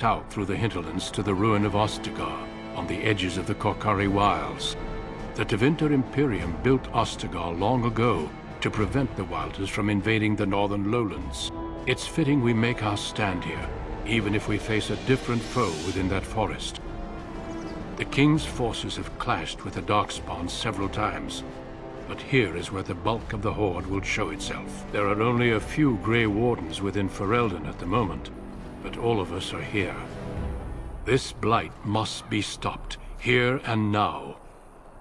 out through the hinterlands to the ruin of Ostagar, on the edges of the Korcari Wilds. The Tevinter Imperium built Ostagar long ago to prevent the Wilders from invading the northern lowlands. It's fitting we make our stand here, even if we face a different foe within that forest. The King's forces have clashed with the Darkspawn several times, but here is where the bulk of the Horde will show itself. There are only a few Grey Wardens within Ferelden at the moment, but all of us are here. This blight must be stopped, here and now.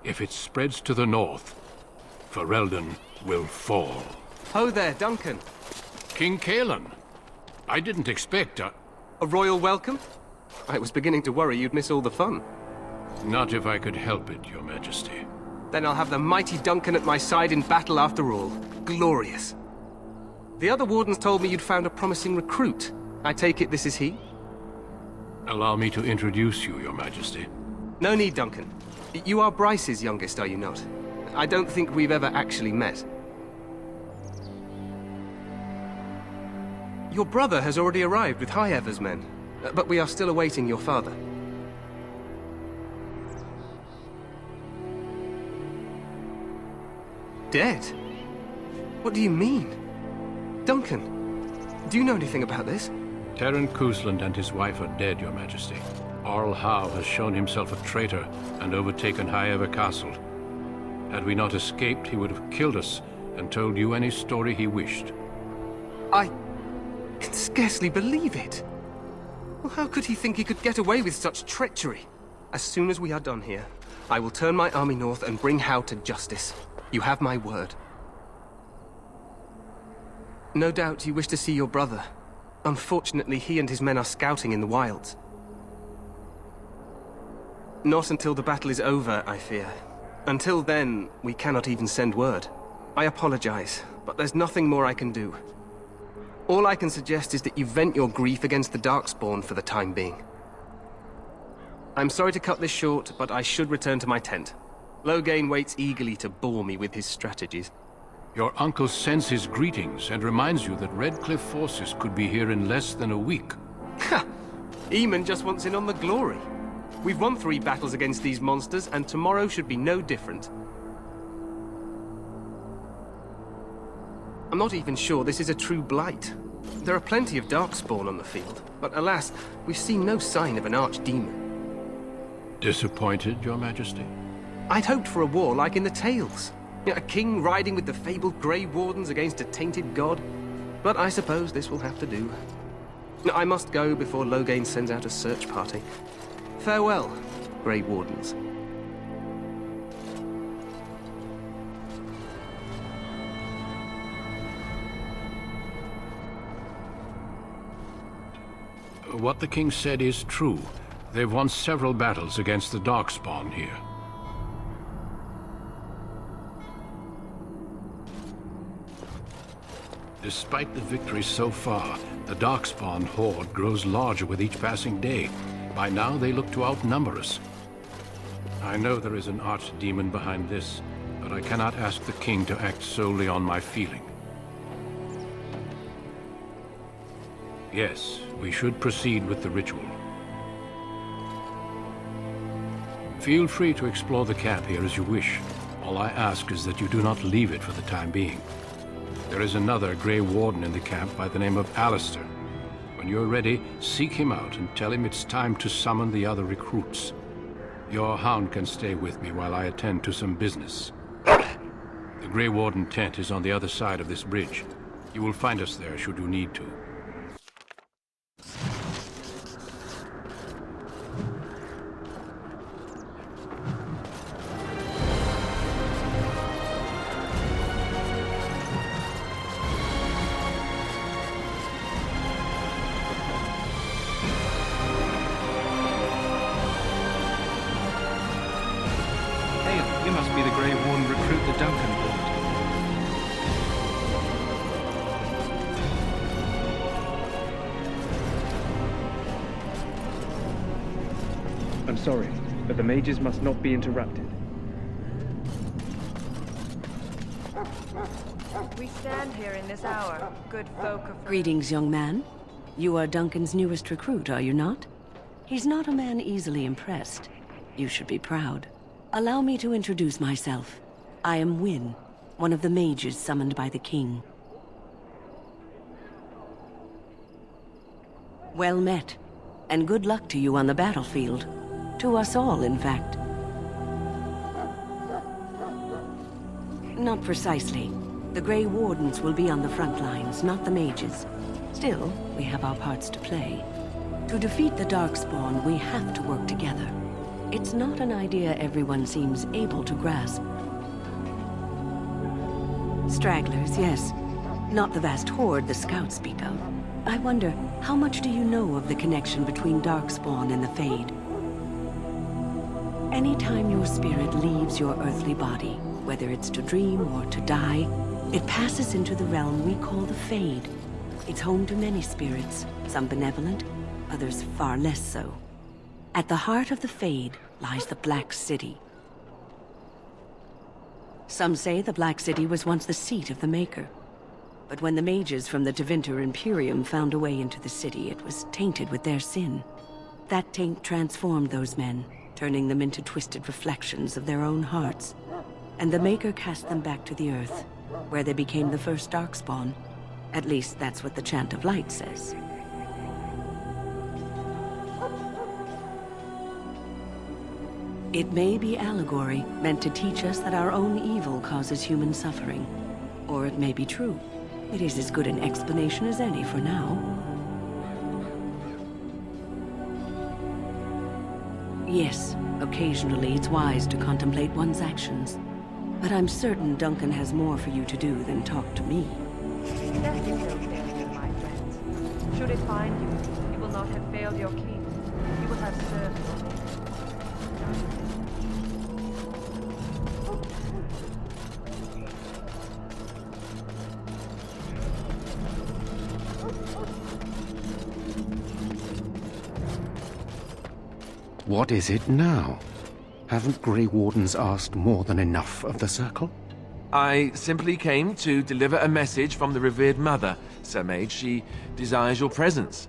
If it spreads to the north, Ferelden will fall. Ho there, Duncan. King Cailan. I didn't expect a royal welcome? I was beginning to worry you'd miss all the fun. Not if I could help it, Your Majesty. Then I'll have the mighty Duncan at my side in battle after all. Glorious. The other wardens told me you'd found a promising recruit. I take it this is he? Allow me to introduce you, Your Majesty. No need, Duncan. You are Bryce's youngest, are you not? I don't think we've ever actually met. Your brother has already arrived with High Ever's men, but we are still awaiting your father. Dead? What do you mean? Duncan, do you know anything about this? Terran Cousland and his wife are dead, Your Majesty. Arl Howe has shown himself a traitor and overtaken High Ever Castle. Had we not escaped, he would have killed us and told you any story he wished. I can scarcely believe it. Well, how could he think he could get away with such treachery? As soon as we are done here, I will turn my army north and bring Howe to justice. You have my word. No doubt you wish to see your brother. Unfortunately, he and his men are scouting in the wilds. Not until the battle is over, I fear. Until then, we cannot even send word. I apologize, but there's nothing more I can do. All I can suggest is that you vent your grief against the Darkspawn for the time being. I'm sorry to cut this short, but I should return to my tent. Loghain waits eagerly to bore me with his strategies. Your uncle sends his greetings and reminds you that Redcliffe forces could be here in less than a week. Ha! Eamon just wants in on the glory. We've won 3 battles against these monsters, and tomorrow should be no different. I'm not even sure this is a true blight. There are plenty of Darkspawn on the field, but alas, we've seen no sign of an archdemon. Disappointed, Your Majesty? I'd hoped for a war like in the Tales. A king riding with the fabled Grey Wardens against a tainted god. But I suppose this will have to do. I must go before Loghain sends out a search party. Farewell, Grey Wardens. What the king said is true. They've won several battles against the Darkspawn here. Despite the victories so far, the Darkspawn horde grows larger with each passing day. By now, they look to outnumber us. I know there is an archdemon behind this, but I cannot ask the king to act solely on my feeling. Yes, we should proceed with the ritual. Feel free to explore the camp here as you wish. All I ask is that you do not leave it for the time being. There is another Grey Warden in the camp by the name of Alistair. When you're ready, seek him out and tell him it's time to summon the other recruits. Your hound can stay with me while I attend to some business. The Grey Warden tent is on the other side of this bridge. You will find us there should you need to. You must be the Grey Warden recruit the Duncan brought. I'm sorry, but the mages must not be interrupted. We stand here in this hour, good folk of... Greetings, young man. You are Duncan's newest recruit, are you not? He's not a man easily impressed. You should be proud. Allow me to introduce myself. I am Wynne, one of the mages summoned by the king. Well met, and good luck to you on the battlefield. To us all, in fact. Not precisely. The Grey Wardens will be on the front lines, not the mages. Still, we have our parts to play. To defeat the Darkspawn, we have to work together. It's not an idea everyone seems able to grasp. Stragglers, yes. Not the vast horde the scouts speak of. I wonder, how much do you know of the connection between Darkspawn and the Fade? Anytime your spirit leaves your earthly body, whether it's to dream or to die, it passes into the realm we call the Fade. It's home to many spirits, some benevolent, others far less so. At the heart of the Fade lies the Black City. Some say the Black City was once the seat of the Maker. But when the mages from the Tevinter Imperium found a way into the city, it was tainted with their sin. That taint transformed those men, turning them into twisted reflections of their own hearts. And the Maker cast them back to the Earth, where they became the first Darkspawn. At least that's what the Chant of Light says. It may be allegory, meant to teach us that our own evil causes human suffering. Or it may be true. It is as good an explanation as any for now. Yes, occasionally it's wise to contemplate one's actions. But I'm certain Duncan has more for you to do than talk to me. Death is no failure, my friends. Should it find you, you will not have failed your king. You will have served him. What is it now? Haven't Grey Wardens asked more than enough of the Circle? I simply came to deliver a message from the revered mother, Sir Mage. She desires your presence.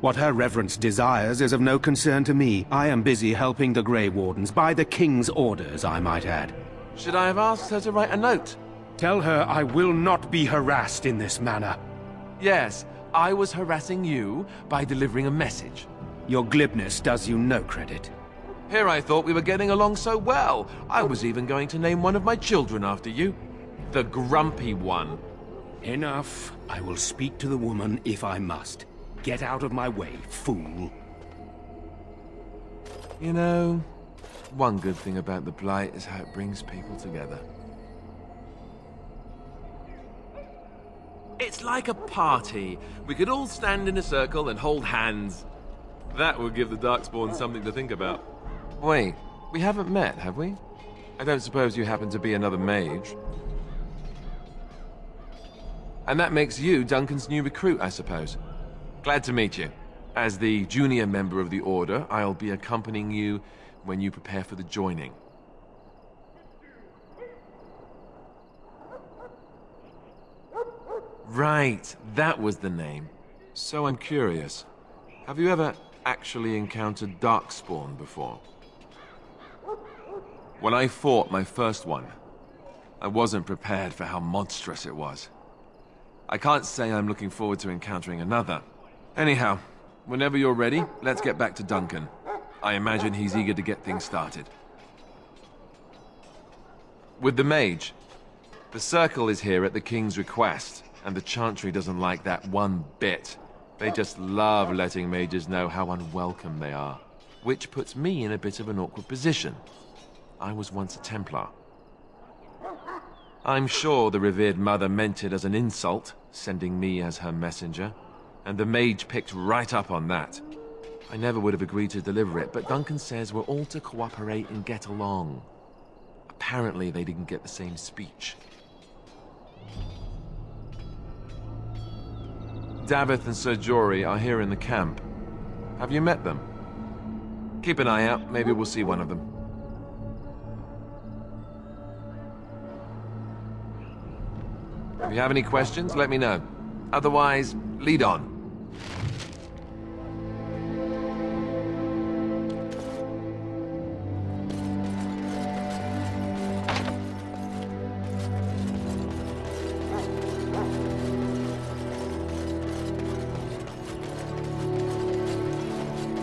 What her reverence desires is of no concern to me. I am busy helping the Grey Wardens, by the King's orders, I might add. Should I have asked her to write a note? Tell her I will not be harassed in this manner. Yes, I was harassing you by delivering a message. Your glibness does you no credit. Here I thought we were getting along so well. I was even going to name one of my children after you. The Grumpy One. Enough. I will speak to the woman if I must. Get out of my way, fool. You know, one good thing about the Blight is how it brings people together. It's like a party. We could all stand in a circle and hold hands. That would give the Darkspawn something to think about. Wait, we haven't met, have we? I don't suppose you happen to be another mage. And that makes you Duncan's new recruit, I suppose. Glad to meet you. As the junior member of the Order, I'll be accompanying you when you prepare for the joining. Right, that was the name. So I'm curious. Have you ever actually encountered Darkspawn before? When I fought my first one, I wasn't prepared for how monstrous it was. I can't say I'm looking forward to encountering another. Anyhow, whenever you're ready, let's get back to Duncan. I imagine he's eager to get things started. With the mage, the Circle is here at the King's request, and the Chantry doesn't like that one bit. They just love letting mages know how unwelcome they are, which puts me in a bit of an awkward position. I was once a Templar. I'm sure the revered mother meant it as an insult, sending me as her messenger, and the mage picked right up on that. I never would have agreed to deliver it, but Duncan says we're all to cooperate and get along. Apparently they didn't get the same speech. Davith and Sir Jory are here in the camp. Have you met them? Keep an eye out, maybe we'll see one of them. If you have any questions, let me know. Otherwise, lead on.